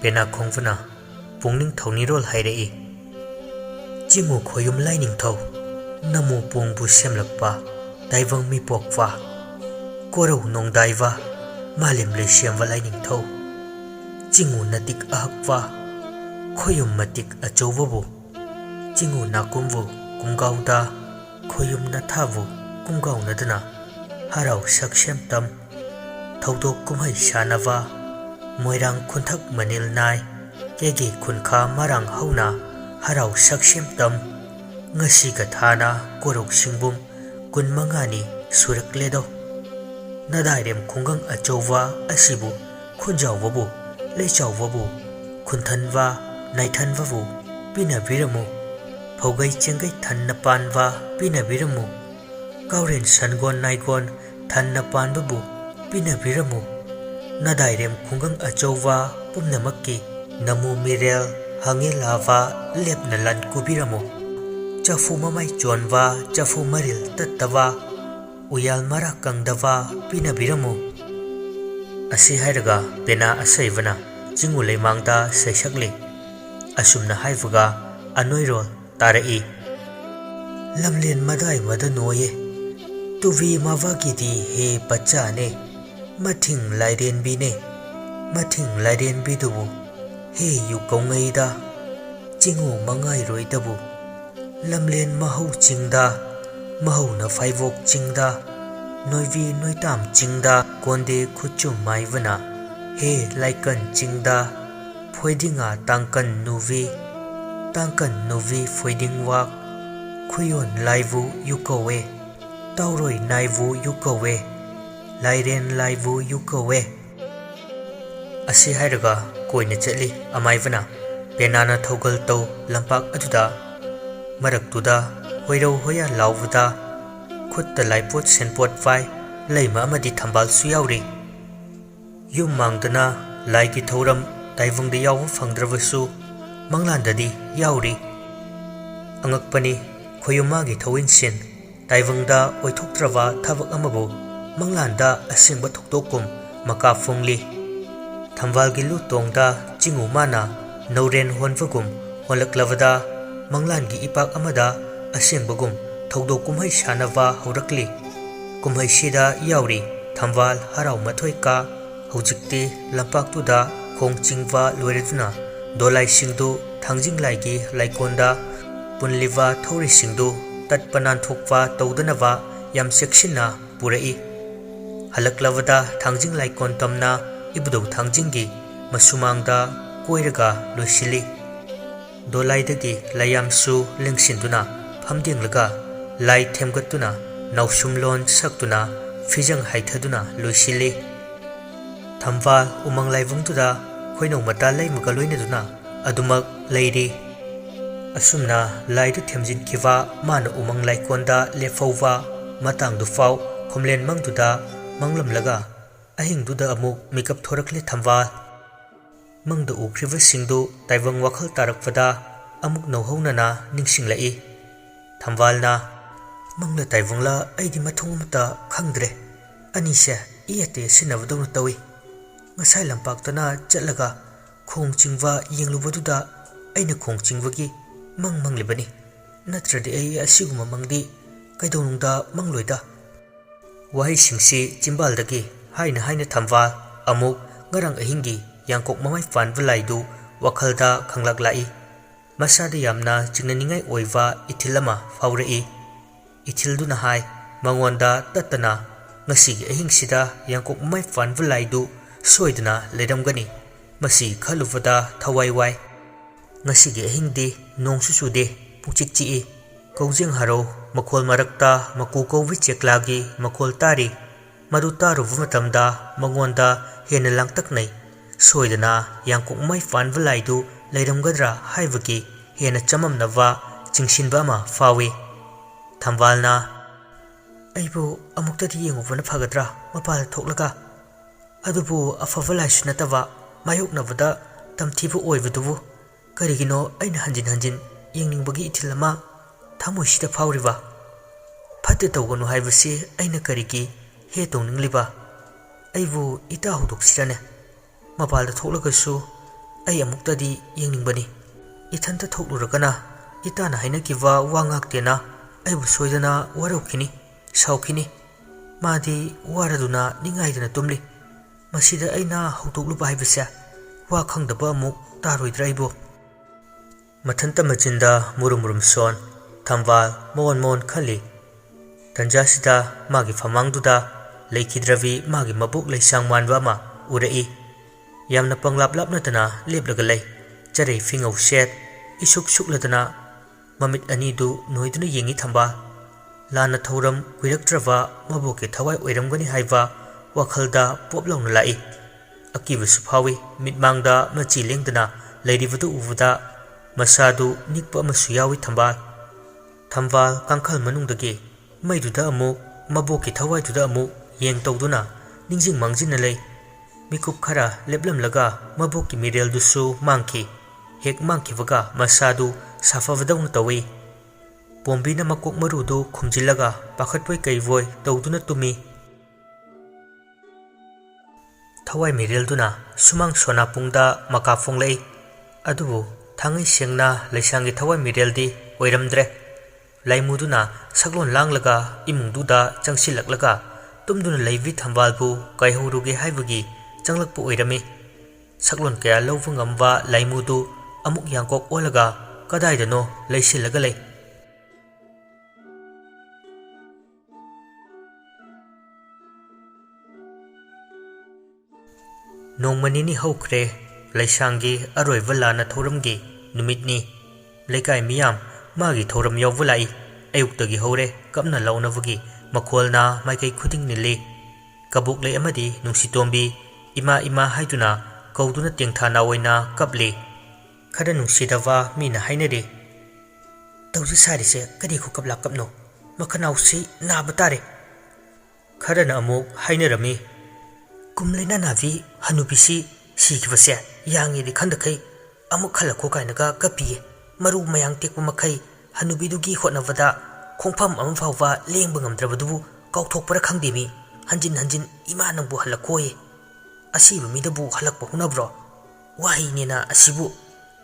Pena khongfuna pungning thonirol hairei Jingu khoyum laining tho namu pungbu semlakpa daivang mi pokwa korau nong daiwa malim le semwa laining tho Jingu natik ahakwa khoyum matik achowabu Jingu nakumbu kumgauda khoyum nathabu kumgau nadana harau sakshem tam thodok kumhai shanava moirang khunthak manil nai kegi khunkha marang hauna harau sakshem tam ngasi ka thana korok singbum kun mangani surakledo nadairem khungang achowa asibu khunjawwabu leichawwabu khunthanwa naithanwabu pina biramu phaugai chengai thanna panwa pina biramu kauren sangon naigon thanna panbabu pina biramu nadairem khungang achowa pumnamakki namu mirel hange lava lepna lan kubiramu chafu mamai chonwa chafu maril tattawa uyal mara kangdawa pina biramu asi hairaga pena asaivana jingu leimangda saisakli asumna haifuga anoirol tarai lamlen madai madanoye tuvi mawagidi he bachane mathing laiden bine mathing laiden bidubu he yu kongaida jingu mangai roidabu lamlen mahau chingda mahau na faivok chingda noivi noitam chingda konde khuchu maivana he laikan chingda phoidinga tangkan nuvi phoiding wak khuyon laivu yukowe tauroi naivu yukowe lairen laivu yukowe asi hairaga koina chetli amaivana penana thogal to lampak aduda maraktuda hoirau hoya lauwada khutta laipot senpot vai leima amadi thambal su yauri yum mangdana laigi thoram taivungda yawu phangdrawasu manglandadi yauri angakpani khoyumagi thawinsin taivungda oithoktrawa thabak amabu manglanda asingba thoktokum maka phungli thambalgi lutongda jingu mana noren honvagum honlaklavada manglangi ipak amada asengbagum thodok kumhai shanava horakli kumhai sida yauri thambal harau mathoi ka hojikte lampaktuda khongchingwa loireduna dolai singdu thangjing laigi laikonda punliwa thori singdu tatpanan thokwa tawdanawa yam sekshina purai halaklavada thangjing laikon tamna ibdu thangjingi masumangda koiraga loisili dolaidagi layamsu lengsinduna phamdinglaga lai themgatuna nausumlon saktuna fijang haithaduna loisili thambal umang laivungtuda khoinau mata leimaga loinaduna adumak leiri asumna laidu themjin kiwa mana umang laikonda lefauwa matangdu fau khomlen mangduda manglamlaga ahingduda amuk makeup thorakle thambal mangda ukriva singdu taivang wakhal tarakpada amuk nauhaunana ningsinglai thambalna mangla taivangla aidi mathung amata khangdre anise iyate sinabadona tawi ngasai lampaktana chatlaga khongchingwa yenglubaduda aina khongchingwagi manglibani natradi ai asiguma mangdi kaidonungda mangloida wahi singsi chimbaldagi haina thambal amuk ngarang ahingi yangkok mamai fanwa laidu wakhalda khanglaklai masada yamna chingnaningai oiwa ithilama faurei ithilduna hai mangonda tatana ngasigi ahingsida yangkok mamai fanwa laidu soidana leramgani masi khaluvada thawaiwai ngasigi ahingdi nongsu sude pungchikchi kaujeng haro makhol marakta maku kowi cheklagi makhol tari madu taruva matamda mangonda hena langtaknai soidana yangkok mai fanwa laidu leiramgadra haibagi hena chamamnava chingsinba ma fawi thambalna aibu amuktadi yengubana phagadra mapal thoklaga adubu afava laisu natava mayoknavada tamthibu oibadubu karigino aina hanjin yengingbagi ithilama thamoisida fauriba phatte tawganu haibasi aina karigi he tongningliba aibu ita hudoksirane mapalda thoklagasu ꯑꯩ ꯑꯃꯨꯛꯇꯗꯤ ꯌꯦꯡꯅꯤꯡꯕꯅꯤ ꯏꯊꯟꯇ ꯊꯣꯛꯂꯨꯔꯒꯅ ꯏꯇꯥꯅ ꯍꯥꯏꯅꯈꯤꯕ ꯋꯥ ꯉꯥꯛꯇꯦꯅ ꯑꯩꯕꯨ ꯁꯣꯏꯗꯅ ꯋꯥꯔꯧꯈꯤꯅꯤ ꯁꯥꯎꯈꯤꯅꯤ ꯃꯥꯗꯤ ꯋꯥꯔꯗꯨꯅ ꯅꯤꯡꯉꯥꯏꯗꯅ ꯇꯨꯝꯂꯤ ꯃꯁꯤꯗ ꯑꯩꯅ ꯍꯧꯗꯣꯛꯂꯨꯕ ꯍꯥꯏꯕꯁꯦ ꯋꯥ ꯈꯪꯗꯕ ꯑꯃꯨꯛ ꯇꯥꯔꯣꯏꯗ꯭ꯔꯥ ꯑꯩꯕꯨ ꯃꯊꯟꯇ ꯃꯆꯤꯟꯗ ꯃꯨꯔꯨꯝ ꯃꯨꯔꯨꯝ ꯁꯣꯟ ꯊꯝꯕꯥꯜ ꯃꯣꯟ ꯃꯣꯟ ꯈꯜꯂꯤ ꯇꯟꯖꯥꯁꯤꯗ ꯃꯥꯒꯤ ꯐꯃꯥꯡꯗꯨꯗ ꯂꯩꯈꯤꯗ꯭ꯔꯕꯤ ꯃꯥꯒꯤ ꯃꯕꯨꯛ ꯂꯩꯁꯥꯡ ꯃꯥꯟꯕ ꯑꯃ ꯎꯔꯛꯏ ꯌꯥꯝꯅ ꯄꯪꯂꯥꯞ ꯂꯥꯞꯅꯗꯅ ꯂꯦꯞꯂꯒ ꯂꯩ ꯆꯔꯩ ꯐꯤꯉꯧ ꯁꯦꯠ ꯏꯁꯨꯛ ꯁꯨꯛꯂꯗꯅ ꯃꯃꯤꯠ ꯑꯅꯤꯗꯨ ꯅꯣꯏꯗꯨꯅ ꯌꯦꯡꯉꯤ ꯊꯝꯕꯥꯜ ꯂꯥꯟꯅ ꯊꯧꯔꯝ ꯀꯨꯏꯔꯛꯇ꯭ꯔꯕ ꯃꯕꯣꯛꯀꯤ ꯊꯋꯥꯏ ꯑꯣꯏꯔꯝꯒꯅꯤ ꯍꯥꯏꯕ ꯋꯥꯈꯜꯗ ꯄꯣꯞ ꯂꯥꯎꯅ ꯂꯥꯛꯏ ꯑꯀꯤꯕꯁꯨ ꯐꯥꯎꯏ ꯃꯤꯠꯃꯥꯡꯗ ꯃꯆꯤ ꯂꯦꯡꯗꯅ ꯂꯩꯔꯤꯕꯗꯨ ꯎꯕꯗ ꯃꯁꯥꯗꯨ ꯅꯤꯛꯄ ꯑꯃꯁꯨ ꯌꯥꯎꯏ ꯊꯝꯕꯥꯜ ꯀꯥꯡꯈꯜ ꯃꯅꯨꯡꯗꯒꯤ ꯃꯩꯗꯨꯗ ꯑꯃꯨꯛ ꯃꯕꯣꯛꯀꯤ ꯊꯋꯥꯏꯗꯨꯗ ꯑꯃꯨꯛ ꯌꯦꯡ ꯇꯧꯗꯨꯅ ꯅꯤꯡꯖꯤꯡ ꯃꯥꯡꯖꯤꯟꯅ ꯂꯩ ꯃꯤꯀꯨꯞ ꯈꯔ ꯂꯦꯞꯂꯝꯂꯒ ꯃꯕꯣꯛꯀꯤ ꯃꯤꯔꯦꯜꯗꯨꯁꯨ ꯃꯥꯡꯈꯤ ꯍꯦꯛ ꯃꯥꯡꯈꯤꯕꯒ ꯃꯁꯥꯗꯨ ꯁꯥꯐꯕꯗꯧꯅ ꯇꯧꯏ ꯄꯣꯝꯕꯤꯅ ꯃꯀꯣꯛ ꯃꯔꯨꯗꯨ ꯈꯨꯝꯖꯤꯜꯂꯒ ꯄꯥꯈꯠꯄꯣꯏ ꯀꯩꯕꯣꯏ ꯇꯧꯗꯨꯅ ꯇꯨꯝꯃꯤ ꯊꯋꯥꯏ ꯃꯤꯔꯦꯜꯗꯨꯅ ꯁꯨꯃꯥꯡ ꯁꯣꯅꯥꯄꯨꯡꯗ ꯃꯀꯥ ꯐꯣꯡꯂꯛꯏ ꯑꯗꯨꯕꯨ ꯊꯥꯡꯉꯩ ꯁꯦꯡꯅ ꯂꯩꯁꯥꯡꯒꯤ ꯊꯋꯥꯏ ꯃꯤꯔꯦꯜꯗꯤ ꯑꯣꯏꯔꯝꯗ꯭ꯔꯦ ꯂꯥꯏꯃꯨꯗꯨꯅ ꯁꯛꯂꯣꯟ ꯂꯥꯡꯂꯒ ꯏꯃꯨꯡꯗꯨꯗ ꯆꯪꯁꯤꯜꯂꯛꯂꯒ ꯇꯨꯝꯗꯨꯅ ꯂꯩꯕꯤ ꯊꯝꯕꯥꯜꯕꯨ ꯀꯥꯏꯍꯧꯔꯨꯒꯦ ꯍꯥꯏꯕꯒꯤ ꯆꯪꯂꯛꯄ ꯑꯣꯏꯔꯝꯃꯤ ꯁꯛꯂꯣꯟ ꯀꯌꯥ ꯂꯧꯕ ꯉꯝꯕ ꯂꯥꯏꯃꯨꯗꯨ ꯑꯃꯨꯛ ꯌꯥꯡꯀꯣꯛ ꯑꯣꯜꯂꯒ ꯀꯗꯥꯏꯗꯅꯣ ꯂꯩꯁꯤꯜꯂꯒ ꯂꯩ ꯅꯣꯡꯃ ꯅꯤꯅꯤ ꯍꯧꯈ꯭ꯔꯦ ꯂꯩꯁꯥꯡꯒꯤ ꯑꯔꯣꯏꯕ ꯂꯥꯟꯅ ꯊꯧꯔꯝꯒꯤ ꯅꯨꯃꯤꯠꯅꯤ ꯂꯩꯀꯥꯏ ꯃꯤꯌꯥꯝ ꯃꯥꯒꯤ ꯊꯧꯔꯝ ꯌꯥꯎꯕ ꯂꯥꯛꯏ ꯑꯌꯨꯛꯇꯒꯤ ꯍꯧꯔꯦ ꯀꯞꯅ ꯂꯥꯎꯅꯕꯒꯤ ꯃꯈꯣꯜꯅ ꯃꯥꯏꯀꯩ ꯈꯨꯗꯤꯡ ꯅꯤꯜꯂꯤ ꯀꯕꯣꯛꯂꯩ ꯑꯃꯗꯤ ꯅꯨꯡꯁꯤꯇꯣꯝꯕꯤ ꯏꯃꯥ ꯏꯃꯥ ꯍꯥꯏꯗꯨꯅ ꯀꯧꯗꯨꯅ ꯇꯦꯡꯊꯥꯅꯥ ꯑꯣꯏꯅ ꯀꯞꯂꯤ ꯈꯔ ꯅꯨꯡꯁꯤꯗꯕ ꯃꯤꯅ ꯍꯥꯏꯅꯔꯤ ꯇꯧꯖ ꯁꯥꯔꯤꯁꯦ ꯀꯔꯤ ꯈꯨꯀꯞ ꯂꯥꯀꯞꯅꯣ ꯃꯈꯅꯥꯎꯁꯤ ꯅꯥꯕ ꯇꯥꯔꯦ ꯈꯔꯅ ꯑꯃꯨꯛ ꯍꯥꯏꯅꯔꯝꯃꯤ ꯀꯨꯝ ꯂꯩꯅꯥ ꯅꯥꯕꯤ ꯍꯅꯨꯕꯤꯁꯤ ꯁꯤꯈꯤꯕꯁꯦ ꯌꯥꯡꯉꯦꯗꯤ ꯈꯟꯗꯈꯩ ꯑꯃꯨꯛ ꯈꯜꯂꯛꯈꯣ ꯀꯥꯏꯅꯒ ꯀꯞꯄꯤꯌꯦ ꯃꯔꯨ ꯃꯌꯥꯡ ꯇꯦꯛꯄ ꯃꯈꯩ ꯍꯅꯨꯕꯤꯗꯨꯒꯤ ꯍꯣꯠꯅꯕꯗ ꯈꯣꯡꯐꯝ ꯑꯃ ꯐꯥꯎꯕ ꯂꯦꯡꯕ ꯉꯝꯗ꯭ꯔꯕꯗꯨꯕꯨ ꯀꯥꯎꯊꯣꯛꯄꯔ ꯈꯪꯗꯦꯃꯤ ꯍꯟꯖꯤꯟ ꯍꯟꯖꯤꯟ ꯏꯃꯥ ꯅꯪꯕꯨ ꯍꯜꯂꯛꯈꯣꯌꯦ ꯑꯁꯤꯕ ꯃꯤꯗꯕꯨ ꯍꯜꯂꯛꯄ ꯍꯧꯅꯕ꯭ꯔꯣ ꯋꯥꯍꯩꯅꯦꯅ ꯑꯁꯤꯕꯨ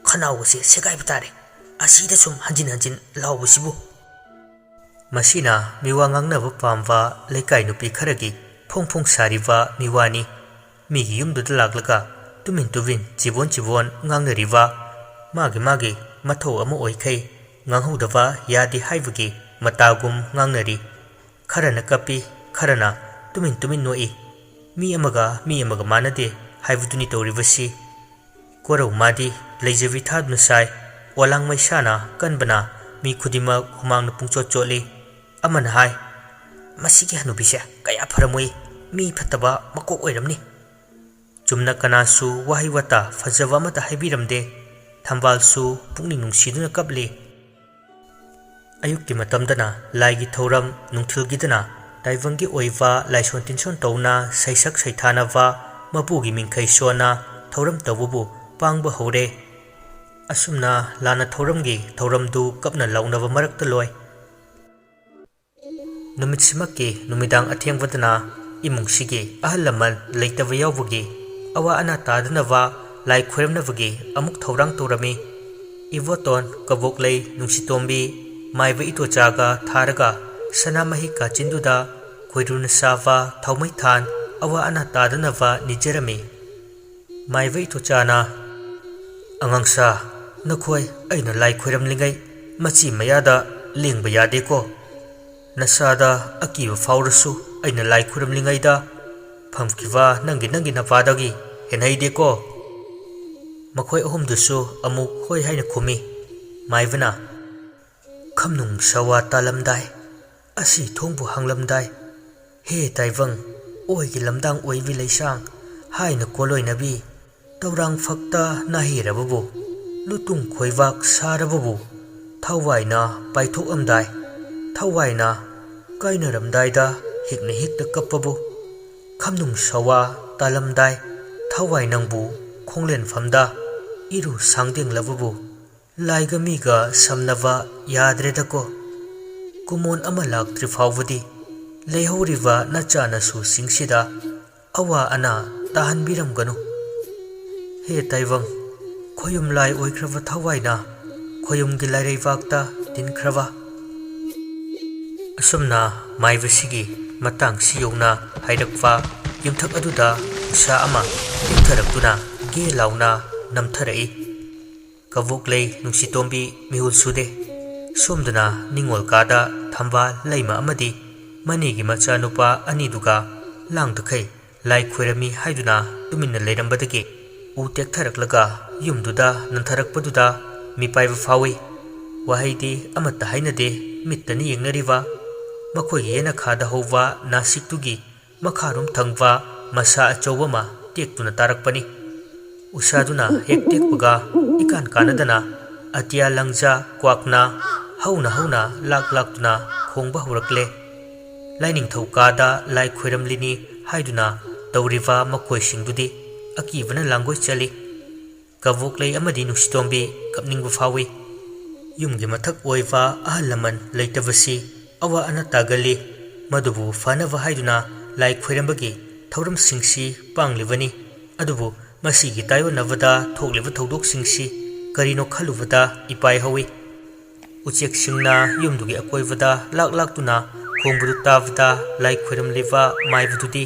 ꯈꯅꯥꯎꯒꯁꯦ ꯁꯦꯒꯥꯏꯕ ꯇꯥꯔꯦ ꯑꯁꯤꯗ ꯁꯨꯝ ꯍꯟꯖꯤꯟ ꯍꯟꯖꯤꯟ ꯂꯥꯎꯕꯁꯤꯕꯨ ꯃꯁꯤꯅ ꯃꯤꯋꯥ ꯉꯥꯡꯅꯕ ꯄꯥꯝꯕ ꯂꯩꯀꯥꯏ ꯅꯨꯄꯤ ꯈꯔꯒꯤ ꯐꯣꯡ ꯐꯣꯡ ꯁꯥꯔꯤꯕ ꯃꯤꯋꯥꯅꯤ ꯃꯤꯒꯤ ꯌꯨꯝꯗꯨꯗ ꯂꯥꯛꯂꯒ ꯇꯨꯃꯤꯟ ꯇꯨꯃꯤꯟ ꯆꯤꯕꯣꯟ ꯆꯤꯕꯣꯟ ꯉꯥꯡꯅꯔꯤꯕ ꯃꯥꯒꯤ ꯃꯊꯧ ꯑꯃ ꯑꯣꯏꯈꯩ ꯉꯥꯡꯍꯧꯗꯕ ꯌꯥꯗꯦ ꯍꯥꯏꯕꯒꯤ ꯃꯇꯥꯒꯨꯝ ꯉꯥꯡꯅꯔꯤ ꯈꯔꯅ ꯀꯞꯄꯤ ꯈꯔꯅ ꯇꯨꯃꯤꯟ ꯇꯨꯃꯤꯟ ꯅꯣꯛꯏ ꯃꯤ ꯑꯃꯒ ꯃꯥꯟꯅꯗꯦ ꯍꯥꯏꯕꯗꯨꯅꯤ ꯇꯧꯔꯤꯕꯁꯤ ꯀꯣꯔꯧ ꯃꯥꯗꯤ ꯂꯩꯖꯕꯤ ꯊꯥꯗꯨꯅ ꯁꯥꯏ ꯑꯣꯂꯥꯡ ꯃꯩꯁꯥꯅ ꯀꯟꯕꯅ ꯃꯤ ꯈꯨꯗꯤꯡꯃꯛ ꯍꯨꯃꯥꯡꯅ ꯄꯨꯡꯆꯣꯠ ꯆꯣꯠꯂꯤ ꯑꯃꯅ ꯍꯥꯏ ꯃꯁꯤꯒꯤ ꯍꯅꯨꯕꯤꯁꯦ ꯀꯌꯥ ꯐꯔꯝꯃꯣꯏ ꯃꯤ ꯐꯠꯇꯕ ꯃꯀꯣꯛ ꯑꯣꯏꯔꯝꯅꯤ ꯆꯨꯝꯅ ꯀꯅꯥꯁꯨ ꯋꯥꯍꯩ ꯋꯥꯇꯥ ꯐꯖꯕ ꯑꯃꯇ ꯍꯥꯏꯕꯤꯔꯝꯗꯦ ꯊꯝꯕꯥꯜꯁꯨ ꯄꯨꯛꯅꯤꯡ ꯅꯨꯡꯁꯤꯗꯨꯅ ꯀꯞꯂꯤ ꯑꯌꯨꯛꯀꯤ ꯃꯇꯝꯗꯅ ꯂꯥꯏꯒꯤ ꯊꯧꯔꯝ ꯅꯨꯡꯊꯤꯜꯒꯤꯗꯅ ꯇꯥꯏꯕꯪꯒꯤ ꯑꯣꯏꯕ ꯂꯥꯏꯁꯣꯟ ꯇꯤꯟꯁꯣꯟ ꯇꯧꯅ ꯁꯩꯁꯛ ꯁꯩꯊꯥꯅꯕ ꯃꯄꯨꯒꯤ ꯃꯤꯡꯈꯩ ꯁꯣꯟꯅ ꯊꯧꯔꯝ ꯇꯧꯕꯕꯨ ꯄꯥꯡꯕ ꯍꯧꯔꯦ ꯑꯁꯨꯝꯅ ꯂꯥꯟꯅ ꯊꯧꯔꯝꯒꯤ ꯊꯧꯔꯝꯗꯨ ꯀꯞꯅ ꯂꯥꯎꯅꯕ ꯃꯔꯛꯇ ꯂꯣꯏ ꯅꯨꯃꯤꯠꯁꯤꯃꯛꯀꯤ ꯅꯨꯃꯤꯗꯥꯡ ꯑꯊꯦꯡꯕꯗꯅ ꯏꯃꯨꯡꯁꯤꯒꯤ ꯑꯍꯜ ꯂꯃꯟ ꯂꯩꯇꯕ ꯌꯥꯎꯕꯒꯤ ꯑꯋꯥ ꯑꯅꯥ ꯇꯥꯗꯅꯕ ꯂꯥꯏ ꯈꯣꯏꯔꯝꯅꯕꯒꯤ ꯑꯃꯨꯛ ꯊꯧꯔꯥꯡ ꯇꯧꯔꯝꯃꯤ ꯏꯕꯣꯇꯣꯟ ꯀꯕꯣꯛꯂꯩ ꯅꯨꯡꯁꯤꯇꯣꯝꯕꯤ ꯃꯥꯏꯕ ꯏꯇꯣꯆꯥꯒ ꯊꯥꯔꯒ ꯁꯅꯥꯃꯍꯤ ꯀꯥꯆꯤꯟꯗꯨꯗ ꯈꯣꯏꯔꯨꯅ ꯁꯥꯕ ꯊꯥꯎꯃꯩ ꯊꯥꯟ ꯑꯋꯥ ꯑꯅꯥ ꯇꯥꯗꯅꯕ ꯅꯤꯖꯔꯝꯃꯤ ꯃꯥꯏꯕ ꯏꯇꯣꯆꯥꯅ ꯑꯉꯥꯡꯁꯥ ꯅꯈꯣꯏ ꯑꯩꯅ ꯂꯥꯏ ꯈꯣꯏꯔꯝꯂꯤꯉꯩ ꯃꯆꯤ ꯃꯌꯥꯗ ꯂꯦꯡꯕ ꯌꯥꯗꯦꯀꯣ ꯅꯁꯥꯗ ꯑꯀꯤꯕ ꯐꯥꯎꯔꯁꯨ ꯑꯩꯅ ꯂꯥꯏ ꯈꯣꯏꯔꯝꯂꯤꯉꯩꯗ ꯐꯝꯈꯤꯕ ꯅꯪꯒꯤ ꯅꯄꯥꯗꯒꯤ ꯍꯦꯟꯍꯩꯗꯦꯀꯣ ꯃꯈꯣꯏ ꯑꯍꯨꯝꯗꯨꯁꯨ ꯑꯃꯨꯛ ꯍꯣꯏ ꯍꯥꯏꯅ ꯈꯨꯝꯃꯤ ꯃꯥꯏꯕꯅ ꯈꯝꯅꯨꯡ ꯁꯋꯥ ꯇꯥꯂꯝꯗꯥꯏ ꯑꯁꯤ ꯊꯣꯡꯕꯨ ꯍꯥꯡꯂꯝꯗꯥꯏ ꯍꯦ ꯇꯥꯏꯕꯪ ꯑꯣꯏꯒꯤ ꯂꯝꯗꯥꯡ ꯑꯣꯏꯕꯤ ꯂꯩꯁꯥꯡ ꯍꯥꯏꯅ ꯀꯣꯂꯣꯏꯅꯕꯤ ꯇꯧꯔꯥꯡ ꯐꯛꯇ ꯅꯥꯍꯦꯔꯕꯕꯨ ꯂꯨꯇꯨꯡ ꯈꯣꯏꯕꯥꯛ ꯁꯥꯔꯕꯕꯨ ꯊꯋꯥꯏꯅ ꯄꯥꯏꯊꯣꯛꯑꯝꯗꯥꯏ ꯊꯋꯥꯏꯅ ꯀꯥꯏꯅꯔꯝꯗꯥꯏꯗ ꯍꯦꯛꯅ ꯍꯦꯛꯇ ꯀꯞꯄꯕꯨ ꯈꯝꯅꯨꯡ ꯁꯋꯥ ꯇꯥꯂꯝꯗꯥꯏ ꯊꯋꯥꯏ ꯅꯪꯕꯨ ꯈꯣꯡꯂꯦꯟꯐꯝꯗ ꯏꯔꯨ ꯁꯥꯡꯗꯦꯡꯂꯕꯕꯨ ꯂꯥꯏꯒ ꯃꯤꯒ ꯁꯝꯅꯕ ꯌꯥꯗ꯭ꯔꯦꯗꯀꯣ ꯀꯨꯃꯣꯟ ꯑꯃ ꯂꯥꯛꯇ꯭ꯔꯤ ꯐꯥꯎꯕꯗꯤ ꯂꯩꯍꯧꯔꯤꯕ ꯅꯆꯥꯅꯁꯨꯁꯤꯡꯁꯤꯗ ꯑꯋꯥ ꯑꯅꯥ ꯇꯥꯍꯟꯕꯤꯔꯝꯒꯅꯨ ꯍꯦ ꯇꯥꯏꯕꯪ ꯈꯣꯌꯨꯝ ꯂꯥꯏ ꯑꯣꯏꯈ꯭ꯔꯕ ꯊꯋꯥꯏꯅ ꯈꯣꯌꯨꯝꯒꯤ ꯂꯥꯏꯔꯩꯕꯥꯛꯇ ꯇꯤꯟꯈ꯭ꯔꯕ ꯑꯁꯨꯝꯅ ꯃꯥꯏꯕꯁꯤꯒꯤ ꯃꯇꯥꯡꯁꯤ ꯌꯧꯅ ꯍꯥꯏꯔꯛꯄ ꯌꯨꯝꯊꯛ ꯑꯗꯨꯗ ꯎꯁꯥ ꯑꯃ ꯇꯦꯛꯊꯔꯛꯇꯨꯅ ꯒꯦ ꯂꯥꯎꯅ ꯅꯝꯊꯔꯛꯏ ꯀꯕꯣꯛꯂꯩ ꯅꯨꯡꯁꯤꯇꯣꯝꯕꯤ ꯃꯤꯍꯨꯜ ꯁꯨꯗꯦ ꯁꯣꯝꯗꯅ ꯅꯤꯡꯉꯣꯜ ꯀꯥꯗ ꯊꯝꯕꯥꯜ ꯂꯩꯃ ꯑꯃꯗꯤ ꯃꯅꯦꯒꯤ ꯃꯆꯥꯅꯨꯄꯥ ꯑꯅꯤꯗꯨꯒ ꯂꯥꯡꯗꯈꯩ ꯂꯥꯏ ꯈꯣꯏꯔꯝꯃꯤ ꯍꯥꯏꯗꯨꯅ ꯇꯨꯃꯤꯟꯅ ꯂꯩꯔꯝꯕꯗꯒꯤ ꯎ ꯇꯦꯛꯊꯔꯛꯂꯒ ꯌꯨꯝꯗꯨꯗ ꯅꯟꯊꯔꯛꯄꯗꯨꯗ ꯃꯤꯄꯥꯏꯕ ꯐꯥꯎꯏ ꯋꯥꯍꯩꯗꯤ ꯑꯃꯠꯇ ꯍꯥꯏꯅꯗꯦ ꯃꯤꯠꯇꯅ ꯌꯦꯡꯅꯔꯤꯕ ꯃꯈꯣꯏꯒꯤ ꯌꯦꯅꯈꯥꯗ ꯍꯧꯕ ꯅꯥꯁꯤꯛꯇꯨꯒꯤ ꯃꯈꯥꯔꯣꯝ ꯊꯪꯕ ꯃꯁꯥ ꯑꯆꯧꯕ ꯑꯃ ꯇꯦꯛꯇꯨꯅ ꯇꯥꯔꯛꯄꯅꯤ ꯎꯁꯥꯗꯨꯅ ꯍꯦꯛ ꯇꯦꯛꯄꯒ ꯏꯀꯥꯟ ꯀꯥꯟꯅꯗꯅ ꯑꯇꯤꯌꯥ ꯂꯪꯖꯥ ꯀ꯭ꯋꯥꯛꯅ ꯍꯧꯅ ꯂꯥꯛꯇꯨꯅ ꯈꯣꯡꯕ ꯍꯧꯔꯛꯂꯦ ꯂꯥꯏꯅꯤꯡꯊꯧ ꯀꯥꯗ ꯂꯥꯏ ꯈꯣꯏꯔꯝꯂꯤꯅꯤ ꯍꯥꯏꯗꯨꯅ ꯇꯧꯔꯤꯕ ꯃꯈꯣꯏꯁꯤꯡꯗꯨꯗꯤ ꯑꯀꯤꯕꯅ ꯂꯥꯡꯒꯣꯏ ꯆꯠꯂꯤ ꯀꯕꯣꯛꯂꯩ ꯑꯃꯗꯤ ꯅꯨꯡꯁꯤꯇꯣꯝꯕꯤ ꯀꯞꯅꯤꯡꯕ ꯐꯥꯎꯏ ꯌꯨꯝꯒꯤ ꯃꯊꯛ ꯑꯣꯏꯕ ꯑꯍꯜ ꯂꯃꯟ ꯂꯩꯇꯕꯁꯤ ꯑꯋꯥ ꯑꯅꯥ ꯇꯥꯒꯜꯂꯤ ꯃꯗꯨꯕꯨ ꯐꯅꯕ ꯍꯥꯏꯗꯨꯅ ꯂꯥꯏ ꯈꯣꯏꯔꯝꯕꯒꯤ ꯊꯧꯔꯝꯁꯤꯡꯁꯤ ꯄꯥꯡꯂꯤꯕꯅꯤ ꯑꯗꯨꯕꯨ ꯃꯁꯤꯒꯤ ꯇꯥꯌꯣꯟꯅꯕꯗ ꯊꯣꯛꯂꯤꯕ ꯊꯧꯗꯣꯛꯁꯤꯡꯁꯤ ꯀꯔꯤꯅꯣ ꯈꯜꯂꯨꯕꯗ ꯏꯄꯥꯏ ꯍꯧꯏ ꯎꯆꯦꯛꯁꯤꯡꯅ ꯌꯨꯝꯗꯨꯒꯤ ꯑꯀꯣꯏꯕꯗ ꯂꯥꯛꯇꯨꯅ ꯈꯣꯡꯕꯗꯨ ꯇꯥꯕꯗ ꯂꯥꯏ ꯈꯣꯏꯔꯝꯂꯤꯕ ꯃꯥꯏꯕꯗꯨꯗꯤ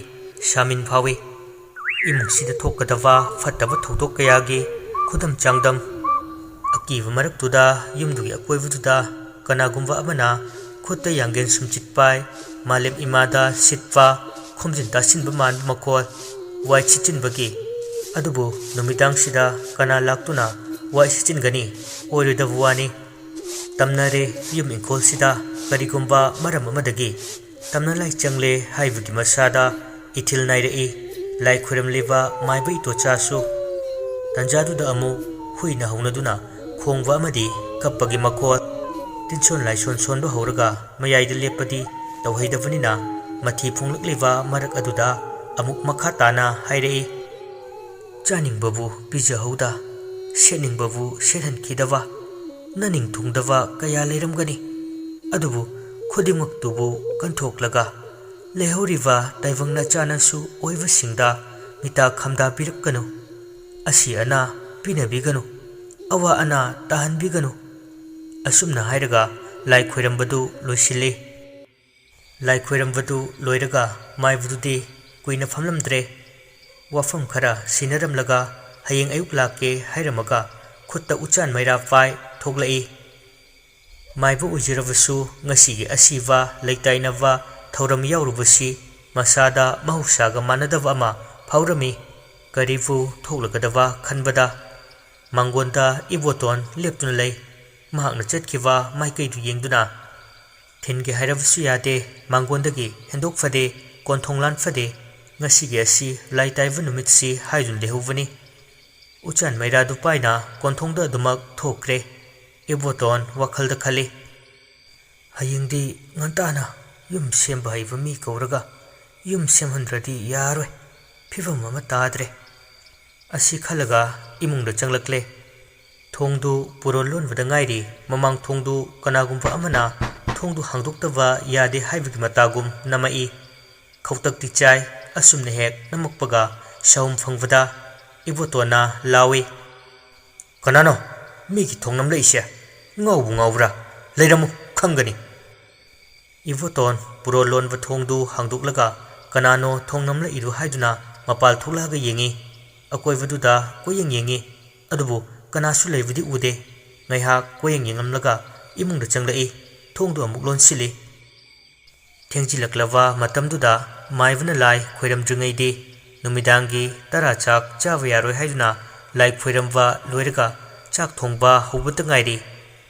ꯁꯥꯃꯤꯟ ꯐꯥꯎꯏ ꯏꯃꯨꯡꯁꯤꯗ ꯊꯣꯛꯀꯗꯕ ꯐꯠꯇꯕ ꯊꯧꯗꯣꯛ ꯀꯌꯥꯒꯤ ꯈꯨꯗꯝ ꯆꯥꯡꯗꯝ ꯑꯀꯤꯕ ꯃꯔꯛꯇꯨꯗ ꯌꯨꯝꯗꯨꯒꯤ ꯑꯀꯣꯏꯕꯗꯨꯗ ꯀꯅꯥꯒꯨꯝꯕ ꯑꯃꯅ ꯈꯨꯠꯇ ꯌꯥꯡꯒꯦꯟ ꯁꯨꯝꯆꯤꯠ ꯄꯥꯏ ꯃꯥꯂꯦꯝ ꯏꯃꯥꯗ ꯁꯤꯠꯄ ꯈꯣꯝꯖꯤꯟ ꯇꯥꯁꯤꯟꯕ ꯃꯥꯟꯕ ꯃꯈꯣꯜ ꯋꯥꯏ ꯁꯤꯠꯆꯤꯟꯕꯒꯤ ꯑꯗꯨꯕꯨ ꯅꯨꯃꯤꯗꯥꯡꯁꯤꯗ ꯀꯅꯥ ꯂꯥꯛꯇꯨꯅ ꯋꯥꯏ ꯁꯤꯠꯆꯤꯟꯒꯅꯤ ꯑꯣꯏꯔꯣꯏꯗꯕ ꯋꯥꯅꯤ ꯇꯝꯅꯔꯦ ꯌꯨꯝ ꯏꯪꯈꯣꯜꯁꯤꯗ ꯀꯔꯤꯒꯨꯝꯕ ꯃꯔꯝ ꯑꯃꯗꯒꯤ ꯇꯝꯅ ꯂꯥꯏ ꯆꯪꯂꯦ ꯍꯥꯏꯕꯒꯤ ꯃꯁꯥꯗ ꯏꯊꯤꯜ ꯅꯥꯏꯔꯛꯏ ꯂꯥꯏ ꯈꯣꯏꯔꯝꯂꯤꯕ ꯃꯥꯏꯕ ꯏꯇꯣꯆꯥꯁꯨ ꯇꯟꯖꯥꯗꯨꯗ ꯑꯃꯨꯛ ꯍꯨꯏꯅ ꯍꯧꯅꯗꯨꯅ ꯈꯣꯡꯕ ꯑꯃꯗꯤ ꯀꯞꯄꯒꯤ ꯃꯈꯣꯜ ꯇꯤꯟꯁꯣꯟ ꯂꯥꯏꯁꯣꯟ ꯁꯣꯟꯕ ꯍꯧꯔꯒ ꯃꯌꯥꯏꯗ ꯂꯦꯞꯄꯗꯤ ꯇꯧꯍꯩꯗꯕꯅꯤꯅ ꯃꯊꯤ ꯐꯣꯡꯂꯛꯂꯤꯕ ꯃꯔꯛ ꯑꯗꯨꯗ ꯑꯃꯨꯛ ꯃꯈꯥ ꯇꯥꯅ ꯍꯥꯏꯔꯛꯏ ꯆꯥꯅꯤꯡꯕꯕꯨ ꯄꯤꯖꯍꯧꯗ ꯁꯦꯠꯅꯤꯡꯕꯕꯨ ꯁꯦꯠꯍꯟꯈꯤꯗꯕ ꯅꯅꯤꯡ ꯊꯨꯡꯗꯕ ꯀꯌꯥ ꯂꯩꯔꯝꯒꯅꯤ ꯑꯗꯨꯕꯨ ꯈꯨꯗꯤꯡꯃꯛꯇꯨꯕꯨ ꯀꯟꯊꯣꯛꯂꯒ ꯂꯩꯍꯧꯔꯤꯕ ꯇꯥꯏꯕꯪ ꯅꯆꯥꯅꯁꯨ ꯑꯣꯏꯕꯁꯤꯡꯗ ꯃꯤꯇꯥ ꯈꯝꯗꯥ ꯄꯤꯔꯛꯀꯅꯨ ꯑꯁꯤ ꯑꯅꯥ ꯄꯤꯅꯕꯤꯒꯅꯨ ꯑꯋꯥ ꯑꯅꯥ ꯇꯥꯍꯟꯕꯤꯒꯅꯨ ꯑꯁꯨꯝꯅ ꯍꯥꯏꯔꯒ ꯂꯥꯏ ꯈꯣꯏꯔꯝꯕꯗꯨ ꯂꯣꯏꯁꯤꯜꯂꯤ ꯂꯥꯏ ꯈꯣꯏꯔꯝꯕꯗꯨ ꯂꯣꯏꯔꯒ ꯃꯥꯏꯕꯗꯨꯗꯤ ꯀꯨꯏꯅ ꯐꯝꯂꯝꯗ꯭ꯔꯦ ꯋꯥꯐꯝ ꯈꯔ ꯁꯤꯟꯅꯔꯝꯂꯒ ꯍꯌꯦꯡ ꯑꯌꯨꯛ ꯂꯥꯛꯀꯦ ꯍꯥꯏꯔꯝꯃꯒ ꯈꯨꯠꯇ ꯎꯆꯥꯟ ꯃꯩꯔꯥ ꯄꯥꯏ ꯊꯣꯛꯂꯛꯏ ꯃꯥꯏꯕ ꯑꯣꯏꯖꯔꯕꯁꯨ ꯉꯁꯤꯒꯤ ꯑꯁꯤꯕ ꯂꯩꯇꯥꯏꯅꯕ ꯊꯧꯔꯝ ꯌꯥꯎꯔꯨꯕꯁꯤ ꯃꯁꯥꯗ ꯃꯍꯧꯁꯥꯒ ꯃꯥꯟꯅꯗꯕ ꯑꯃ ꯐꯥꯎꯔꯝꯃꯤ ꯀꯔꯤꯕꯨ ꯊꯣꯛꯂꯒꯗꯕ ꯈꯟꯕꯗ ꯃꯥꯡꯒꯣꯟꯗ ꯏꯕꯣꯇꯣꯟ ꯂꯦꯞꯇꯨꯅ ꯂꯩ ꯃꯍꯥꯛꯅ ꯆꯠꯈꯤꯕ ꯃꯥꯏꯀꯩꯗꯨ ꯌꯦꯡꯗꯨꯅ ꯊꯤꯟꯒꯦ ꯍꯥꯏꯔꯕꯁꯨ ꯌꯥꯗꯦ ꯃꯥꯡꯒꯣꯟꯗꯒꯤ ꯍꯦꯟꯗꯣꯛꯐꯗꯦ ꯀꯣꯟꯊꯣꯡ ꯂꯥꯟꯐꯗꯦ ꯉꯁꯤꯒꯤ ꯑꯁꯤ ꯂꯥꯏ ꯇꯥꯏꯕ ꯅꯨꯃꯤꯠꯁꯤ ꯍꯥꯏꯗꯨꯅ ꯂꯩꯍꯧꯕꯅꯤ ꯎꯆꯥꯟ ꯃꯩꯔꯥꯗꯨ ꯄꯥꯏꯅ ꯀꯣꯟꯊꯣꯡꯗ ꯑꯗꯨꯃꯛ ꯊꯣꯛꯈ꯭ꯔꯦ ꯏꯕꯣꯇꯣꯟ ꯋꯥꯈꯜꯗ ꯈꯜꯂꯤ ꯍꯌꯦꯡꯗꯤ ꯉꯟꯇꯥꯅ ꯌꯨꯝ ꯁꯦꯝꯕ ꯍꯩꯕ ꯃꯤ ꯀꯧꯔꯒ ꯌꯨꯝ ꯁꯦꯝꯍꯟꯗ꯭ꯔꯗꯤ ꯌꯥꯔꯣꯏ ꯐꯤꯕꯝ ꯑꯃ ꯇꯥꯗ꯭ꯔꯦ ꯑꯁꯤ ꯈꯜꯂꯒ ꯏꯃꯨꯡꯗ ꯆꯪꯂꯛꯂꯦ ꯊꯣꯡꯗꯨ ꯄꯨꯔꯣꯟ ꯂꯣꯟꯕꯗ ꯉꯥꯏꯔꯤ ꯃꯃꯥꯡ ꯊꯣꯡꯗꯨ ꯀꯅꯥꯒꯨꯝꯕ ꯑꯃꯅ ꯊꯣꯡꯗꯨ ꯍꯥꯡꯗꯣꯛꯇꯕ ꯌꯥꯗꯦ ꯍꯥꯏꯕꯒꯤ ꯃꯇꯥꯒꯨꯝ ꯅꯝꯃꯛꯏ ꯈꯧꯇꯛꯇꯤ ꯆꯥꯏ ꯑꯁꯨꯝꯅ ꯍꯦꯛ ꯅꯝꯃꯛꯄꯒ ꯁꯍꯨꯝ ꯐꯪꯕꯗ ꯏꯕꯣꯇꯣꯟꯅ ꯂꯥꯎꯏ ꯀꯅꯥꯅꯣ ꯃꯤꯒꯤ ꯊꯣꯡ ꯅꯝꯂꯛꯏꯁꯦ ꯉꯥꯎꯕꯨ ꯉꯥꯎꯕ꯭ꯔꯥ ꯂꯩꯔꯝꯃꯨ ꯈꯪꯒꯅꯤ ꯏꯕꯣꯇꯣꯟ ꯄꯨꯔꯣꯟ ꯂꯣꯟꯕ ꯊꯣꯡꯗꯨ ꯍꯥꯡꯗꯣꯛꯂꯒ ꯀꯅꯥꯅꯣ ꯊꯣꯡ ꯅꯝꯂꯛꯏꯗꯨ ꯍꯥꯏꯗꯨꯅ ꯃꯄꯥꯜ ꯊꯣꯛꯂꯛꯑꯒ ꯌꯦꯡꯏ ꯑꯀꯣꯏꯕꯗꯨꯗ ꯀꯣꯏꯌꯦꯡ ꯌꯦꯡꯏ ꯑꯗꯨꯕꯨ ꯀꯅꯥꯁꯨ ꯂꯩꯕꯗꯤ ꯎꯗꯦ ꯉꯥꯏꯍꯥꯛ ꯀꯣꯏꯌꯦꯡ ꯌꯦꯡꯂꯝꯂꯒ ꯏꯃꯨꯡꯗ ꯆꯪꯂꯛꯏ ꯊꯣꯡꯗꯨ ꯑꯃꯨꯛ ꯂꯣꯟꯁꯤꯜꯂꯤ ꯊꯦꯡꯖꯤꯜꯂꯛꯂꯕ ꯃꯇꯝꯗꯨꯗ ꯃꯥꯏꯕꯅ ꯂꯥꯏ ꯈꯣꯏꯔꯝꯗ꯭ꯔꯤꯉꯩꯗꯤ ꯅꯨꯃꯤꯗꯥꯡꯒꯤ ꯇꯔꯥ ꯆꯥꯛ ꯆꯥꯕ ꯌꯥꯔꯣꯏ ꯍꯥꯏꯗꯨꯅ ꯂꯥꯏ ꯈꯣꯏꯔꯝꯕ ꯂꯣꯏꯔꯒ ꯆꯥꯛ ꯊꯣꯡꯕ ꯍꯧꯕꯇ ꯉꯥꯏꯔꯤ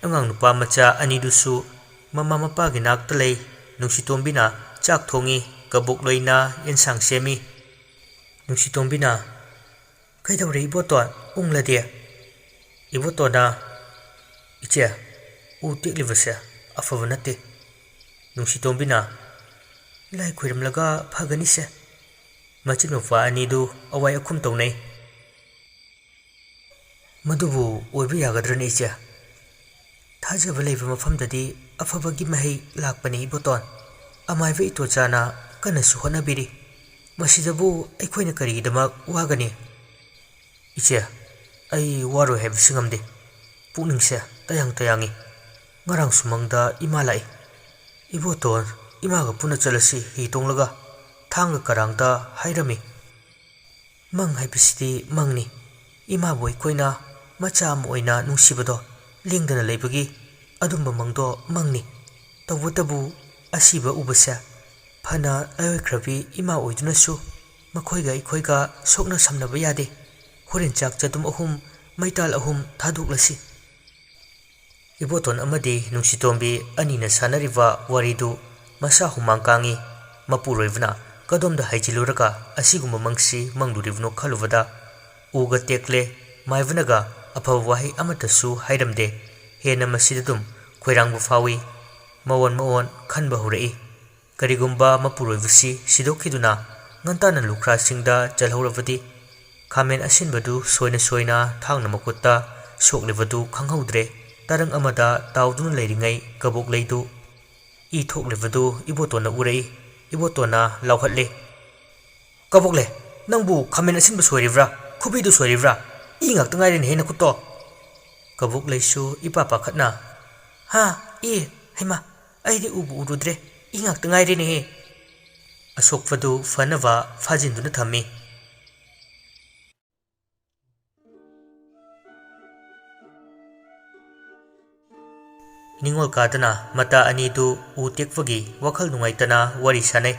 ꯑꯉꯥꯡ ꯅꯨꯄꯥ ꯃꯆꯥ ꯑꯅꯤꯗꯨꯁꯨ ꯃꯃꯥ ꯃꯄꯥꯒꯤ ꯅꯥꯛꯇ ꯂꯩ ꯅꯨꯡꯁꯤꯇꯣꯝꯕꯤꯅ ꯆꯥꯛ ꯊꯣꯡꯏ ꯀꯕꯣꯛꯂꯩꯅ ꯌꯦꯟꯁꯥꯡ ꯁꯦꯝꯃꯤ ꯅꯨꯡꯁꯤꯇꯣꯝꯕꯤꯅ ꯀꯩꯗꯧꯔꯦ ꯏꯕꯣꯇꯣꯟ ꯎꯪꯂꯗꯤ ꯏꯕꯣꯇꯣꯟꯅ ꯏꯆꯦ ꯎ ꯇꯦꯛꯂꯤꯕꯁꯦ ꯑꯐꯕ ꯅꯠꯇꯦ ꯅꯨꯡꯁꯤꯇꯣꯝꯕꯤꯅ ꯂꯥꯏ ꯈꯣꯏꯔꯝꯂꯒ ꯐꯒꯅꯤꯁꯦ ꯃꯆꯤꯟ ꯃꯧꯄ꯭ꯋꯥ ꯑꯅꯤꯗꯨ ꯑꯋꯥꯏ ꯑꯈꯨꯝ ꯇꯧꯅꯩ ꯃꯗꯨꯕꯨ ꯑꯣꯏꯕ ꯌꯥꯒꯗ꯭ꯔꯅꯦ ꯏꯆꯦ ꯊꯥꯖꯕ ꯂꯩꯕ ꯃꯐꯝꯗꯗꯤ ꯑꯐꯕꯒꯤ ꯃꯍꯩ ꯂꯥꯛꯄꯅꯤ ꯏꯕꯣꯇꯣꯟ ꯑꯃꯥꯏꯕ ꯏꯇꯣꯆꯥꯅ ꯀꯟꯅꯁꯨ ꯍꯣꯠꯅꯕꯤꯔꯤ ꯃꯁꯤꯗꯕꯨ ꯑꯩꯈꯣꯏꯅ ꯀꯔꯤꯒꯤꯗꯃꯛ ꯋꯥꯒꯅꯤ ꯏꯆꯦ ꯑꯩ ꯋꯥꯔꯣꯏ ꯍꯥꯏꯕꯁꯤ ꯉꯝꯗꯦ ꯄꯨꯛꯅꯤꯡꯁꯦ ꯇꯌꯥꯡ ꯇꯌꯥꯡꯉꯤ ꯉꯔꯥꯡ ꯁꯨꯃꯪꯗ ꯏꯃꯥ ꯂꯥꯛꯏ ꯏꯕꯣꯇꯣꯟ ꯏꯃꯥꯒ ꯄꯨꯟꯅ ꯆꯠꯂꯁꯤ ꯍꯤ ꯇꯣꯡꯂꯒ ꯊꯥꯡꯒ ꯀꯔꯥꯡꯗ ꯍꯥꯏꯔꯝꯃꯤ ꯃꯪ ꯍꯥꯏꯕꯁꯤꯗꯤ ꯃꯪꯅꯤ ꯏꯃꯥꯕꯨ ꯑꯩꯈꯣꯏꯅ ꯃꯆꯥ ꯑꯃ ꯑꯣꯏꯅ ꯅꯨꯡꯁꯤꯕꯗꯣ ꯂꯦꯡꯗꯅ ꯂꯩꯕꯒꯤ ꯑꯗꯨꯝꯕ ꯃꯪꯗꯣ ꯃꯪꯅꯤ ꯇꯧꯕꯇꯕꯨ ꯑꯁꯤꯕ ꯎꯕꯁꯦ ꯐꯅ ꯂꯥꯏꯑꯣꯏꯈ꯭ꯔꯕꯤ ꯏꯃꯥ ꯑꯣꯏꯗꯨꯅꯁꯨ ꯃꯈꯣꯏꯒ ꯑꯩꯈꯣꯏꯒ ꯁꯣꯛꯅ ꯁꯝꯅꯕ ꯌꯥꯗꯦ ꯍꯣꯔꯦꯟ ꯆꯥꯛ ꯆꯗꯨꯝ 3 ꯃꯩꯇꯥꯜ 3 ꯊꯥꯗꯣꯛꯂꯁꯤ ꯏꯕꯣꯇꯣꯟ ꯑꯃꯗꯤ ꯅꯨꯡꯁꯤꯇꯣꯝꯕꯤ ꯑꯅꯤꯅ ꯁꯥꯟꯅꯔꯤꯕ ꯋꯥꯔꯤꯗꯨ ꯃꯁꯥ ꯍꯨꯃꯥꯡ ꯀꯥꯡꯉꯤ ꯃꯄꯨꯔꯣꯏꯕꯅ ꯀꯗꯣꯝꯗ ꯍꯥꯏꯖꯤꯜꯂꯨꯔꯒ ꯑꯁꯤꯒꯨꯝꯕ ꯃꯪꯁꯤ ꯃꯪꯂꯨꯔꯤꯕꯅꯣ ꯈꯜꯂꯨꯕꯗ ꯎꯒ ꯇꯦꯛꯂꯦ ꯃꯥꯏꯕꯅꯒ ꯑꯐꯕ ꯋꯥꯍꯩ ꯑꯃꯠꯇꯁꯨ ꯍꯥꯏꯔꯝꯗꯦ ꯍꯦꯟꯅ ꯃꯁꯤꯗꯗꯨꯝ ꯈꯣꯏꯔꯥꯡꯕ ꯐꯥꯎꯏ ꯃꯑꯣꯟ ꯈꯟꯕ ꯍꯧꯔꯛꯏ ꯀꯔꯤꯒꯨꯝꯕ ꯃꯄꯨꯔꯣꯏꯕꯁꯤ ꯁꯤꯗꯣꯛꯈꯤꯗꯨꯅ ꯉꯟꯇꯥꯅ ꯂꯨꯈ꯭ꯔꯥꯁꯤꯡꯗ ꯆꯠꯍꯧꯔꯕꯗꯤ ꯈꯥꯃꯦꯟ ꯑꯁꯤꯟꯕꯗꯨ ꯁꯣꯏꯅ ꯁꯣꯏꯅ ꯊꯥꯡꯅ ꯃꯈꯨꯠꯇ ꯁꯣꯛꯂꯤꯕꯗꯨ ꯈꯪꯍꯧꯗ꯭ꯔꯦ ꯇꯔꯪ ꯑꯃꯗ ꯇꯥꯎꯗꯨꯅ ꯂꯩꯔꯤꯉꯩ ꯀꯕꯣꯛꯂꯩꯗꯨ ꯏ ꯊꯣꯛꯂꯤꯕꯗꯨ ꯏꯕꯣꯇꯣꯟꯅ ꯎꯔꯛꯏ ꯏꯕꯣꯇꯣꯟꯅ ꯂꯥꯎꯍꯠꯂꯤ ꯀꯕꯣꯛꯂꯦ ꯅꯪꯕꯨ ꯈꯥꯃꯦꯟ ꯑꯁꯤꯟꯕ ꯁꯣꯏꯔꯤꯕ꯭ꯔꯥ ꯈꯨꯕꯤꯗꯨ ꯁꯣꯏꯔꯤꯕ꯭ꯔꯥ ꯏ ꯉꯥꯛꯇ ꯉꯥꯏꯔꯦꯅꯦ ꯍꯦ ꯅꯈꯨꯠꯇꯣ ꯀꯕꯣꯛꯂꯩꯁꯨ ꯏꯄꯥ ꯄꯥꯈꯠꯅ ꯍꯥ ꯏ ꯍꯩꯃꯥ ꯑꯩꯗꯤ ꯎꯕꯨ ꯎꯔꯨꯗ꯭ꯔꯦ ꯏ ꯉꯥꯛꯇ ꯉꯥꯏꯔꯦꯅꯦꯍꯦ ꯑꯁꯣꯛꯄꯗꯨ ꯐꯅꯕ ꯐꯥꯖꯤꯟꯗꯨꯅ ꯊꯝꯃꯤ ꯅꯤꯡꯉꯣꯜ ꯀꯥꯗꯅ ꯃꯇꯥ ꯑꯅꯤꯗꯨ ꯎ ꯇꯦꯛꯄꯒꯤ ꯋꯥꯈꯜ ꯅꯨꯡꯉꯥꯏꯇꯅ ꯋꯥꯔꯤ ꯁꯥꯅꯩ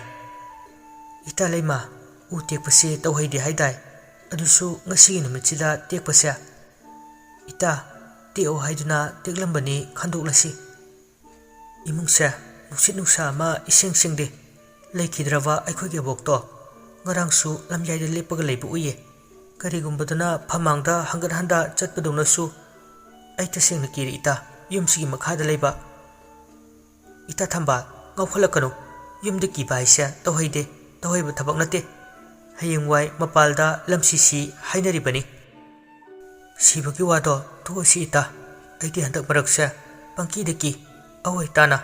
ꯏꯇꯥ ꯂꯩꯃ ꯎ ꯇꯦꯛꯄꯁꯤ ꯇꯧꯍꯩꯗꯦ ꯍꯥꯏꯗꯥꯏ ꯑꯗꯨꯁꯨ ꯉꯁꯤꯒꯤ ꯅꯨꯃꯤꯠꯁꯤꯗ ꯇꯦꯛꯄꯁꯦ ꯏꯇꯥ ꯇꯦꯛꯑꯣ ꯍꯥꯏꯗꯨꯅ ꯇꯦꯛꯂꯝꯕꯅꯤ ꯈꯟꯗꯣꯛꯂꯁꯤ ꯏꯃꯨꯡꯁꯦ ꯅꯨꯡꯁꯤꯠ ꯅꯨꯡꯁꯥ ꯑꯃ ꯏꯁꯦꯡ ꯁꯦꯡꯗꯦ ꯂꯩꯈꯤꯗ꯭ꯔꯕ ꯑꯩꯈꯣꯏꯒꯤ ꯑꯕꯣꯛꯇꯣ ꯉꯔꯥꯡꯁꯨ ꯂꯝꯌꯥꯏꯗ ꯂꯦꯞꯄꯒ ꯂꯩꯕ ꯎꯏꯌꯦ ꯀꯔꯤꯒꯨꯝꯕꯗꯅ ꯐꯃꯥꯡꯗ ꯍꯪꯒꯠ ꯍꯟꯗꯥ ꯆꯠꯄꯗꯧꯅꯁꯨ ꯑꯩ ꯇꯁꯦꯡꯅ ꯀꯤꯔꯦ ꯏꯇꯥ ꯌꯨꯝꯁꯤꯒꯤ ꯃꯈꯥꯗ ꯂꯩꯕ ꯏꯇꯥ ꯊꯝꯕꯥꯜ ꯉꯥꯎꯈꯠꯂꯛꯀꯅꯨ ꯌꯨꯝꯗ ꯀꯤꯕ ꯍꯥꯏꯁꯦ ꯇꯧꯍꯩꯗꯦ ꯇꯧꯍꯩꯕ ꯊꯕꯛ ꯅꯠꯇꯦ ꯍꯌꯦꯡꯋꯥꯏ ꯃꯄꯥꯜꯗ ꯂꯝꯁꯤꯁꯤ ꯍꯥꯏꯅꯔꯤꯕꯅꯤ ꯁꯤꯕꯒꯤ ꯋꯥꯗꯣ ꯇꯣꯛꯑꯁꯤ ꯏꯇꯥ ꯑꯩꯗꯤ ꯍꯟꯗꯛ ꯃꯔꯛꯁꯦ ꯄꯪꯀꯤꯗ ꯀꯤ ꯑꯋꯣꯏ ꯇꯥꯅ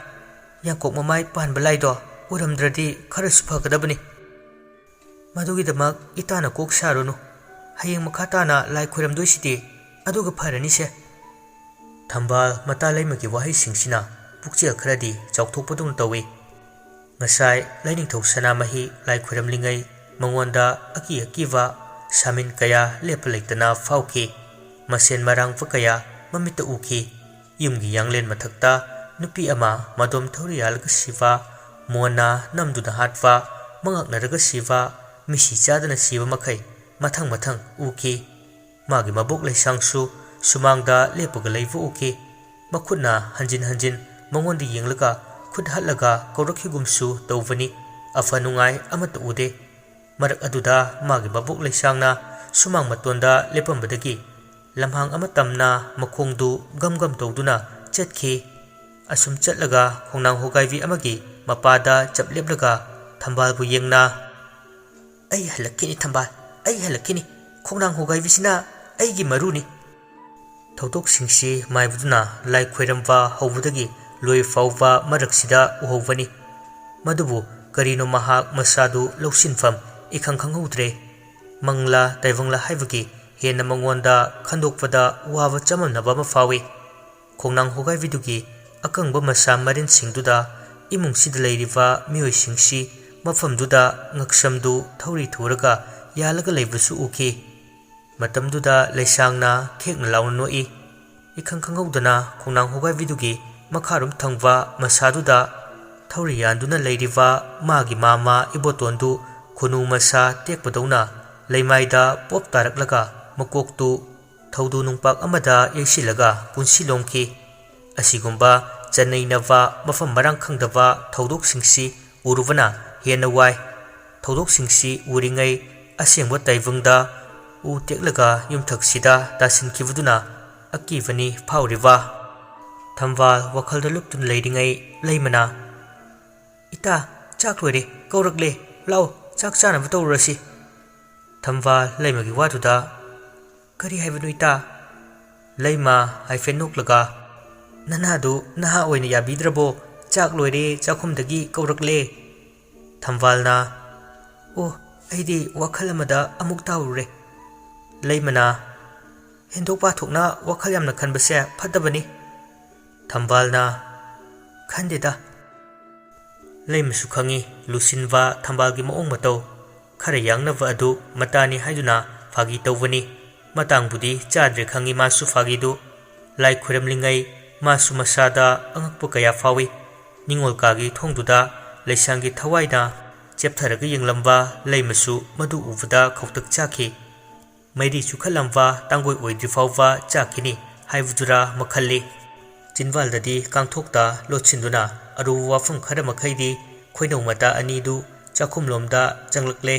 ꯌꯥꯡꯀꯣꯛ ꯃꯃꯥꯏ ꯄꯥꯟꯕ ꯂꯥꯏꯗꯣ ꯎꯔꯝꯗ꯭ꯔꯗꯤ ꯈꯔꯁꯨ ꯐꯒꯗꯕꯅꯤ ꯃꯗꯨꯒꯤꯗꯃꯛ ꯏꯇꯥꯅ ꯀꯣꯛ ꯁꯥꯔꯨꯅꯨ ꯍꯌꯦꯡ ꯃꯈꯥ ꯇꯥꯅ ꯂꯥꯏ ꯈꯣꯏꯔꯝꯗꯣꯏꯁꯤꯗꯤ ꯑꯗꯨꯒ ꯐꯔꯅꯤꯁꯦ ꯊꯝꯕꯥꯜ ꯃꯇꯥ ꯂꯩꯃꯒꯤ ꯋꯥꯍꯩꯁꯤꯡꯁꯤꯅ ꯄꯨꯛꯆꯦꯜ ꯈꯔꯗꯤ ꯆꯥꯎꯊꯣꯛꯄꯗꯧꯅ ꯇꯧꯏ ꯉꯁꯥꯏ ꯂꯥꯏꯅꯤꯡꯊꯧ ꯁꯅꯥꯃꯍꯤ ꯂꯥꯏ ꯈꯣꯏꯔꯝꯂꯤꯉꯩ ꯃꯉꯣꯟꯗ ꯑꯀꯤ ꯑꯀꯤꯕ ꯁꯥꯃꯤꯟ ꯀꯌꯥ ꯂꯦꯞꯄ ꯂꯩꯇꯅ ꯐꯥꯎꯈꯤ ꯃꯁꯦꯟ ꯃꯔꯥꯡꯄ ꯀꯌꯥ ꯃꯃꯤꯠꯇ ꯎꯈꯤ ꯌꯨꯝꯒꯤ ꯌꯥꯡꯂꯦꯟ ꯃꯊꯛꯇ ꯅꯨꯄꯤ ꯑꯃ ꯃꯗꯣꯝ ꯊꯧꯔꯤ ꯌꯥꯜꯂꯒ ꯁꯤꯕ ꯃꯣꯟꯅ ꯅꯝꯗꯨꯅ ꯍꯥꯠꯄ ꯃꯉꯛꯅꯔꯒ ꯁꯤꯕ ꯃꯤꯁꯤ ꯆꯥꯗꯅ ꯁꯤꯕ ꯃꯈꯩ ꯃꯊꯪ ꯃꯊꯪ ꯎꯈꯤ ꯃꯥꯒꯤ ꯃꯕꯣꯛ ꯂꯩꯁꯥꯡꯁꯨ ꯁꯨꯃꯥꯡꯗ ꯂꯦꯞꯄꯒ ꯂꯩꯕ ꯎꯈꯤ ꯃꯈꯨꯠꯅ ꯍꯟꯖꯤꯟ ꯍꯟꯖꯤन ꯃꯉꯣꯟꯗ ꯌꯦꯡꯂꯒ ꯈꯨꯠ ꯍꯠꯂꯒ ꯀꯧꯔꯛꯈꯤꯒꯨꯝꯁꯨ ꯇꯧꯕꯅꯤ ꯑꯐ ꯅꯨꯡꯉꯥꯏ ꯑꯃꯠꯇ ꯎꯗꯦ ꯃꯔꯛ ꯑꯗꯨꯗ ꯃꯥꯒꯤ ꯃꯕꯣꯛ ꯂꯩꯁꯥꯡꯅ ꯁꯨꯃꯥꯡ ꯃꯇꯣꯟꯗ ꯂꯦꯞꯄꯝꯕꯗꯒꯤ ꯂꯝꯍꯥꯡ ꯑꯃ ꯇꯝꯅ ꯃꯈꯣꯡꯗꯨ ꯒꯝ ꯒꯝ ꯇꯧꯗꯨꯅ ꯆꯠꯈꯤ ꯑꯁꯨꯝ ꯆꯠꯂꯒ ꯈꯣꯡꯅꯥꯡ ꯍꯣꯒꯥꯏꯕꯤ ꯑꯃꯒꯤ ꯃꯄꯥꯗ ꯆꯞ ꯂꯦꯞꯂꯒ ꯊꯝꯕꯥꯜꯕꯨ ꯌꯦꯡꯅ ꯑꯩ ꯍꯜꯂꯛꯈꯤꯅꯤ ꯊꯝꯕꯥꯜ ꯑꯩ ꯍꯜꯂꯛꯈꯤꯅꯤ ꯈꯣꯡꯅꯥꯡ ꯍꯣꯒꯥꯏꯕꯤꯁꯤꯅ ꯑꯩꯒꯤ ꯃꯔꯨꯅꯤ ꯊꯧꯗꯣꯛꯁꯤꯡꯁꯤ ꯃꯥꯏꯕꯗꯨꯅ ꯂꯥꯏ ꯈꯣꯏꯔꯝꯕ ꯍꯧꯕꯗꯒꯤ ꯂꯣꯏ ꯐꯥꯎꯕ ꯃꯔꯛꯁꯤꯗ ꯎꯍꯧꯕꯅꯤ ꯃꯗꯨꯕꯨ ꯀꯔꯤꯅꯣ ꯃꯍꯥꯛ ꯃꯁꯥꯗꯨ ꯂꯧꯁꯤꯟꯐꯝ ꯏꯈꯪ ꯈꯪꯍꯧꯗ꯭ꯔꯦ ꯃꯪꯂꯥ ꯇꯥꯏꯕꯪꯂꯥ ꯍꯥꯏꯕꯒꯤ ꯍꯦꯟꯅ ꯃꯉꯣꯟꯗ ꯈꯟꯗꯣꯛꯄꯗ ꯋꯥꯕ ꯆꯃꯝꯅꯕ ꯑꯃ ꯐꯥꯎꯏ ꯈꯣꯡꯅꯥꯡ ꯍꯣꯒꯥꯏꯕꯤꯗꯨꯒꯤ ꯑꯀꯪꯕ ꯃꯁꯥ ꯃꯔꯤꯟꯁꯤꯡꯗꯨꯗ ꯏꯃꯨꯡꯁꯤꯗ ꯂꯩꯔꯤꯕ ꯃꯤꯑꯣꯏꯁꯤꯡꯁꯤ ꯃꯐꯝꯗꯨꯗ ꯉꯛꯁꯝꯗꯨ ꯊꯧꯔꯤ ꯊꯨꯔꯒ ꯌꯥꯜꯂꯒ ꯂꯩꯕꯁꯨ ꯎꯈꯤ ꯃꯇꯝꯗꯨꯗ ꯂꯩꯁꯥꯡꯅ ꯈꯦꯛꯅ ꯂꯥꯎꯅ ꯅꯣꯛꯏ इखंग खंगौदना खोंनांग होगाइबिदुगी मखारुम थंगवा मसादुदा थौरी यान्दुना लेरिवा मागी मामा इबोतोंदु खुनु मसा टेकपदौना लेमाइदा पोप तारकलगा मकोकतु थौदु नुंगपाक अमदा येसिलगा पुंसिलोंखी असिगुंबा चन्नैनवा मफम मरांग खंगदवा थौदोकसिंगसी उरुबना हेन्ना वाइ थौदोकसिंगसी उरिङै असेंबा ताइबंगदा उ टेकलगा युमथक्सिदा दासिनखिबदुना अकीबनी फाउरिवा थंबाल वखलदा लुप्तुन लेरिङै लेमना इता चाक लोइरे कौरकले लाओ चाक चानब तौरसि थंबाल लेमगी वादुदा करी हाइबनु इता लेमा हाइफेन नोकलगा ननादु नहा ओइना याबिद्रबो चाक लोइरे चाखुमदगी कौरकले थंबालना ओ ऐदी वखल अमदा अमुक ताउरे लेमना ꯍꯦꯟꯗꯣꯛ ꯄꯥꯊꯣꯛꯅ ꯋꯥꯈꯜ ꯌꯥꯝꯅ ꯈꯟꯕꯁꯦ ꯐꯠꯇꯕꯅꯤ꯫ ꯊꯝꯕꯥꯜꯅ ꯈꯟꯗꯦꯗ꯫ ꯂꯩꯃꯁꯨ ꯈꯪꯏ ꯂꯨꯁꯤꯟꯕ ꯊꯝꯕꯥꯜꯒꯤ ꯃꯑꯣꯡ ꯃꯇꯧ ꯈꯔ ꯌꯥꯡꯅꯕ ꯑꯗꯨ ꯃꯇꯥꯅꯤ ꯍꯥꯏꯗꯨꯅ ꯐꯥꯒꯤ ꯇꯧꯕꯅꯤ꯫ ꯃꯇꯥꯡꯕꯨꯗꯤ ꯆꯥꯗ꯭ꯔꯦ ꯈꯪꯏ ꯃꯥꯁꯨ ꯐꯥꯒꯤꯗꯨ꯫ ꯂꯥꯏ ꯈꯨꯔꯝꯂꯤꯉꯩ ꯃꯥꯁꯨ ꯃꯁꯥꯗ ꯑꯉꯛꯄ ꯀꯌꯥ ꯐꯥꯎꯏ꯫ ꯅꯤꯡꯉꯣꯜ ꯀꯥꯒꯤ ꯊꯣꯡꯗꯨꯗ ꯂꯩꯁꯥꯡꯒꯤ ꯊꯋꯥꯏꯅ ꯆꯦꯞꯊꯔꯒ ꯌꯦꯡꯂꯝꯕ ꯂꯩꯃꯁꯨ ꯃꯗꯨ ꯎꯕꯗ ꯈꯧꯇꯛ ꯆꯥꯈꯤ꯫ ꯃꯩꯔꯤ ꯆꯨꯈꯠꯂꯝꯕ ꯇꯥꯡꯒꯣꯏ ꯑꯣꯏꯗ꯭ꯔꯤ ꯐꯥꯎꯕ ꯆꯥꯈꯤꯅꯤ ꯍꯥꯏꯕꯗꯨꯔꯥ ꯃꯈꯜꯂꯤ꯫ ꯆꯤꯟꯕꯥꯜꯗꯗꯤ ꯀꯥꯡꯊꯣꯛꯇ ꯂꯣꯠꯁꯤꯟꯗꯨꯅ ꯑꯔꯨꯕ ꯋꯥꯐꯝ ꯈꯔ ꯃꯈꯩꯗꯤ ꯈꯣꯏꯅꯧ ꯃꯇꯥ ꯑꯅꯤꯗꯨ ꯆꯥꯛꯈꯨꯝꯂꯣꯝꯗ ꯆꯪꯂꯛꯂꯦ꯫